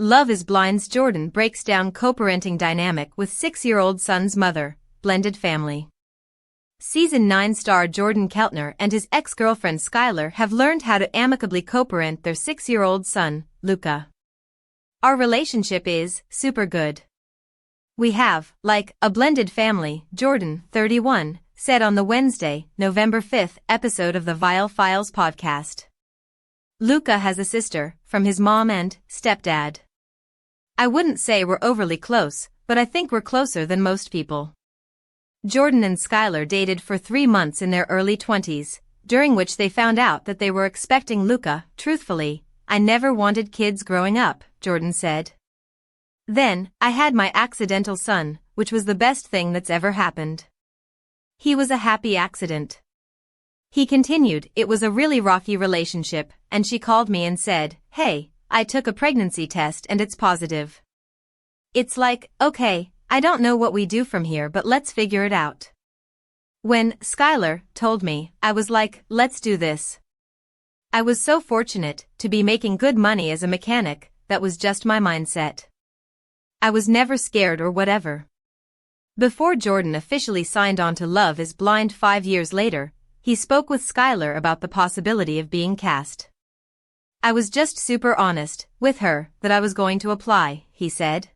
Love is Blind's Jordan breaks down coparenting dynamic with 6-year-old son's mother, blended family. Season 9 star Jordan Keltner and his ex-girlfriend Skylar have learned how to amicably co-parent their 6-year-old son, Luca. Our relationship is super good. We have, like, a blended family, Jordan, 31, said on the Wednesday, November 5th episode of the Viall Files podcast. Luca has a sister, from his mom and stepdad. I wouldn't say we're overly close, but I think we're closer than most people. Jordan and Skylar dated for 3 months in their early 20s, during which they found out that they were expecting Luca. Truthfully, I never wanted kids growing up, Jordan said. Then, I had my accidental son, which was the best thing that's ever happened. He was a happy accident. He continued, it was a really rocky relationship, and she called me and said, hey, I took a pregnancy test and it's positive. It's like, okay, I don't know what we do from here but let's figure it out. When Skylar told me, I was like, let's do this. I was so fortunate to be making good money as a mechanic, that was just my mindset. I was never scared or whatever. Before Jordan officially signed on to Love is Blind 5 years later, he spoke with Skylar about the possibility of being cast. I was just super honest with her that I was going to apply, he said.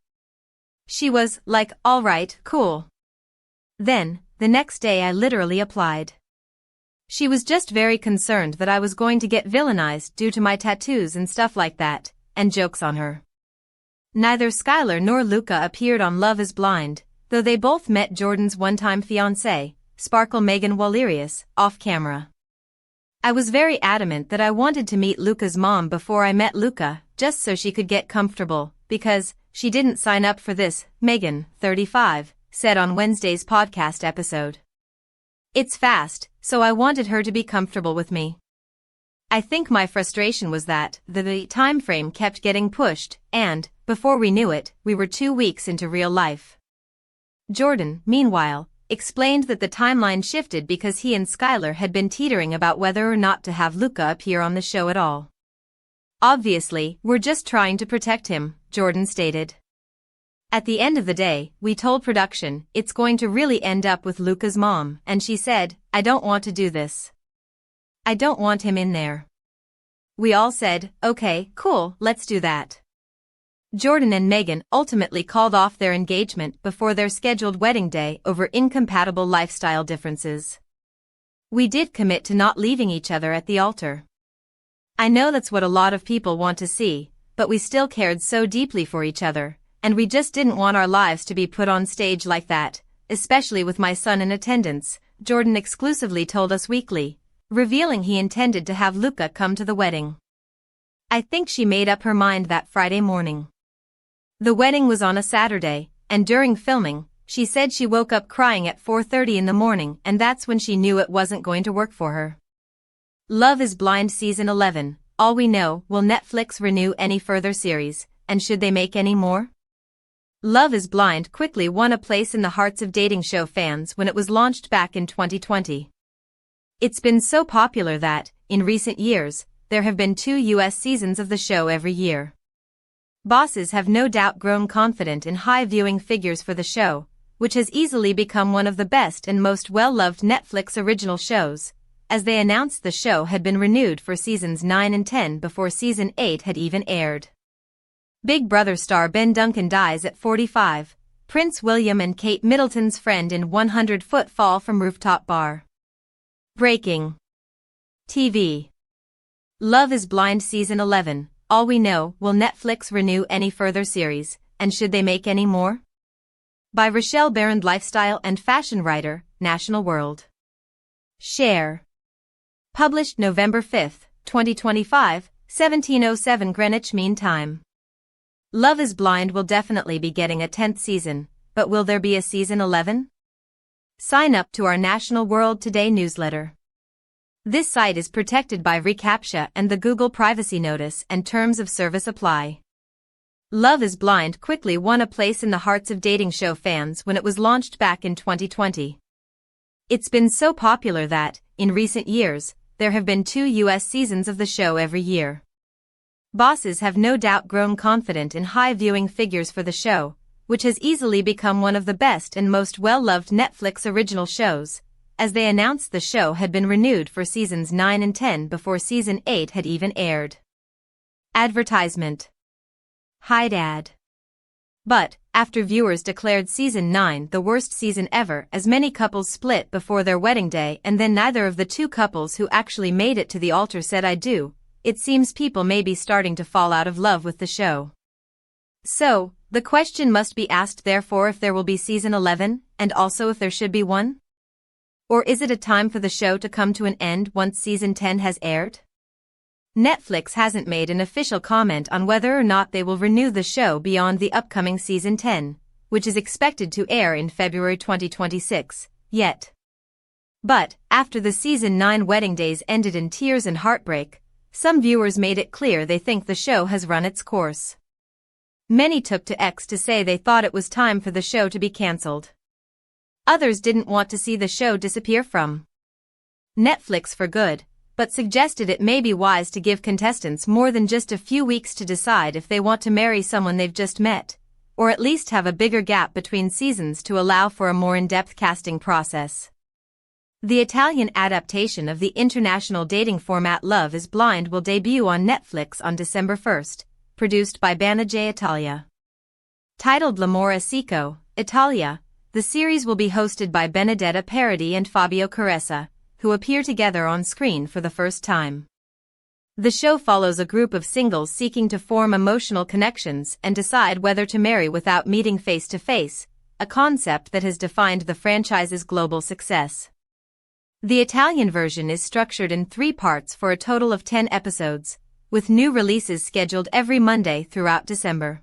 She was like, all right, cool. Then, the next day I literally applied. She was just very concerned that I was going to get villainized due to my tattoos and stuff like that, and jokes on her. Neither Skylar nor Luca appeared on Love is Blind, though they both met Jordan's one-time fiancée, Sparkle Megan Walerius, off camera. I was very adamant that I wanted to meet Luca's mom before I met Luca, just so she could get comfortable, because she didn't sign up for this, Megan, 35, said on Wednesday's podcast episode. It's fast, so I wanted her to be comfortable with me. I think my frustration was that the time frame kept getting pushed, and, before we knew it, we were 2 weeks into real life. Jordan, meanwhile, explained that the timeline shifted because he and Skylar had been teetering about whether or not to have Luca appear on the show at all. Obviously, we're just trying to protect him, Jordan stated. At the end of the day, we told production, it's going to really end up with Luca's mom, and she said, I don't want to do this. I don't want him in there. We all said, okay, cool, let's do that. Jordan and Megan ultimately called off their engagement before their scheduled wedding day over incompatible lifestyle differences. We did commit to not leaving each other at the altar. I know that's what a lot of people want to see, but we still cared so deeply for each other, and we just didn't want our lives to be put on stage like that, especially with my son in attendance, Jordan exclusively told Us Weekly, revealing he intended to have Luca come to the wedding. I think she made up her mind that Friday morning. The wedding was on a Saturday, and during filming, she said she woke up crying at 4:30 in the morning and that's when she knew it wasn't going to work for her. Love is Blind Season 11, All We Know, will Netflix renew any further series, and should they make any more? Love is Blind quickly won a place in the hearts of dating show fans when it was launched back in 2020. It's been so popular that, in recent years, there have been 2 US seasons of the show every year. Bosses have no doubt grown confident in high viewing figures for the show, which has easily become one of the best and most well-loved Netflix original shows, as they announced the show had been renewed for seasons 9 and 10 before season 8 had even aired. Big Brother star Ben Duncan dies at 45, Prince William and Kate Middleton's friend in 100-foot fall from rooftop bar. Breaking TV. Love is Blind Season 11, All We Know, will Netflix renew any further series, and should they make any more? By Rochelle Barrand, lifestyle and fashion writer, National World. Share. Published November 5, 2025, 17:07 Greenwich Mean Time. Love is Blind will definitely be getting a 10th season, but will there be a season 11? Sign up to our National World Today newsletter. This site is protected by reCAPTCHA and the Google privacy notice and terms of service apply. Love is Blind quickly won a place in the hearts of dating show fans when it was launched back in 2020. It's been so popular that, in recent years, there have been 2 US seasons of the show every year. Bosses have no doubt grown confident in high viewing figures for the show, which has easily become one of the best and most well-loved Netflix original shows, as they announced the show had been renewed for seasons 9 and 10 before season 8 had even aired. Advertisement. Hide ad. But, after viewers declared season 9 the worst season ever as many couples split before their wedding day and then neither of the two couples who actually made it to the altar said I do, it seems people may be starting to fall out of love with the show. So, the question must be asked therefore if there will be season 11, and also if there should be one? Or is it a time for the show to come to an end once season 10 has aired? Netflix hasn't made an official comment on whether or not they will renew the show beyond the upcoming season 10, which is expected to air in February 2026, yet. But, after the season 9 wedding days ended in tears and heartbreak, some viewers made it clear they think the show has run its course. Many took to X to say they thought it was time for the show to be cancelled. Others didn't want to see the show disappear from Netflix for good, but suggested it may be wise to give contestants more than just a few weeks to decide if they want to marry someone they've just met, or at least have a bigger gap between seasons to allow for a more in-depth casting process. The Italian adaptation of the international dating format Love is Blind will debut on Netflix on December 1st, produced by Banijay Italia. Titled L'amore secco, Italia, the series will be hosted by Benedetta Parodi and Fabio Caressa, who appear together on screen for the first time. The show follows a group of singles seeking to form emotional connections and decide whether to marry without meeting face-to-face, a concept that has defined the franchise's global success. The Italian version is structured in 3 parts for a total of 10 episodes, with new releases scheduled every Monday throughout December.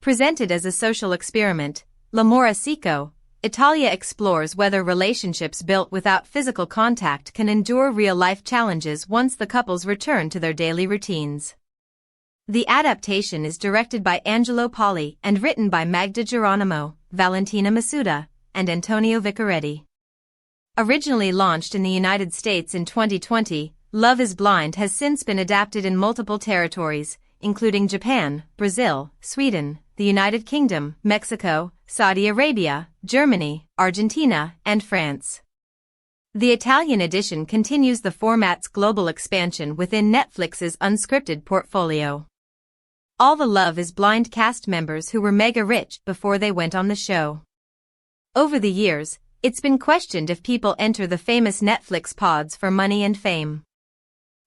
Presented as a social experiment, L'amore secco, Italia explores whether relationships built without physical contact can endure real-life challenges once the couples return to their daily routines. The adaptation is directed by Angelo Poli and written by Magda Geronimo, Valentina Masuda, and Antonio Viccaretti. Originally launched in the United States in 2020, Love is Blind has since been adapted in multiple territories, including Japan, Brazil, Sweden, the United Kingdom, Mexico, Saudi Arabia, Germany, Argentina, and France. The Italian edition continues the format's global expansion within Netflix's unscripted portfolio. All the Love is Blind cast members who were mega rich before they went on the show. Over the years, it's been questioned if people enter the famous Netflix pods for money and fame.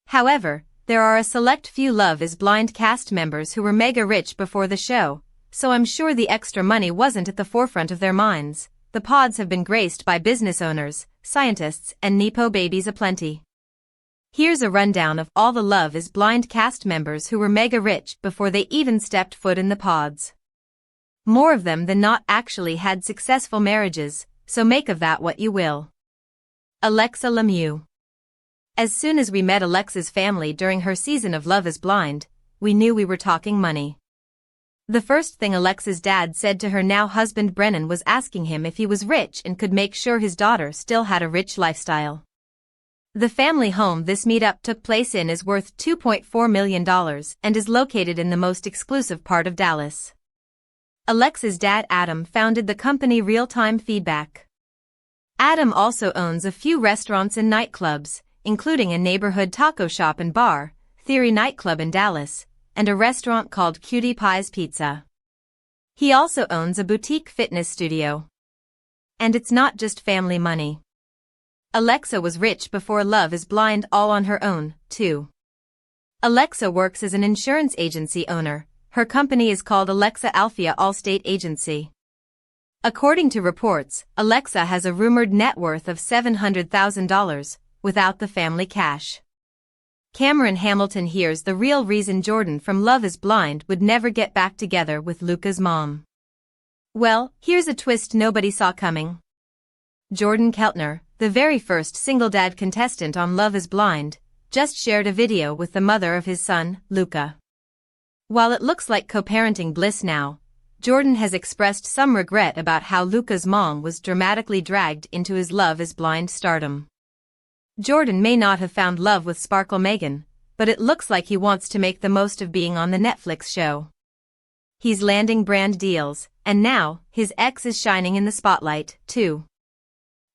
However, there are a select few Love is Blind cast members who were mega rich before the show, so I'm sure the extra money wasn't at the forefront of their minds. The pods have been graced by business owners, scientists, and Nepo babies aplenty. Here's a rundown of all the Love is Blind cast members who were mega rich before they even stepped foot in the pods. More of them than not actually had successful marriages, so make of that what you will. Alexa Lemieux. As soon as we met Alexa's family during her season of Love is Blind, we knew we were talking money. The first thing Alexa's dad said to her now husband Brennan was asking him if he was rich and could make sure his daughter still had a rich lifestyle. The family home this meetup took place in is worth $2.4 million and is located in the most exclusive part of Dallas. Alexa's dad Adam founded the company Real Time Feedback. Adam also owns a few restaurants and nightclubs, including a neighborhood taco shop and bar, Theory Nightclub in Dallas, and a restaurant called Cutie Pie's Pizza. He also owns a boutique fitness studio. And it's not just family money. Alexa was rich before Love is Blind all on her own, too. Alexa works as an insurance agency owner. Her company is called Alexa Alphia Allstate Agency. According to reports, Alexa has a rumored net worth of $700,000, without the family cash. Cameron Hamilton hears the real reason Jordan from Love is Blind would never get back together with Luca's mom. Well, here's a twist nobody saw coming. Jordan Keltner, the very first single dad contestant on Love is Blind, just shared a video with the mother of his son, Luca. While it looks like co-parenting bliss now, Jordan has expressed some regret about how Luca's mom was dramatically dragged into his Love is Blind stardom. Jordan may not have found love with Sparkle Megan, but it looks like he wants to make the most of being on the Netflix show. He's landing brand deals, and now, his ex is shining in the spotlight, too.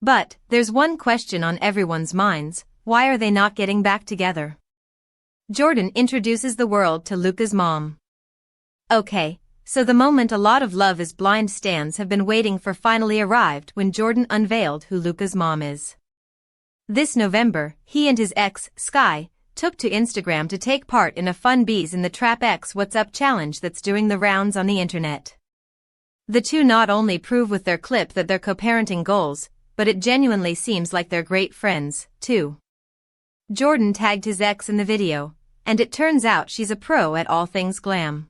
But, there's one question on everyone's minds: why are they not getting back together? Jordan introduces the world to Luca's mom. Okay, so the moment a lot of Love is Blind stans have been waiting for finally arrived when Jordan unveiled who Luca's mom is. This November, he and his ex, Sky, took to Instagram to take part in a fun Bees in the Trap X What's Up challenge that's doing the rounds on the internet. The two not only prove with their clip that they're co-parenting goals, but it genuinely seems like they're great friends, too. Jordan tagged his ex in the video, and it turns out she's a pro at all things glam.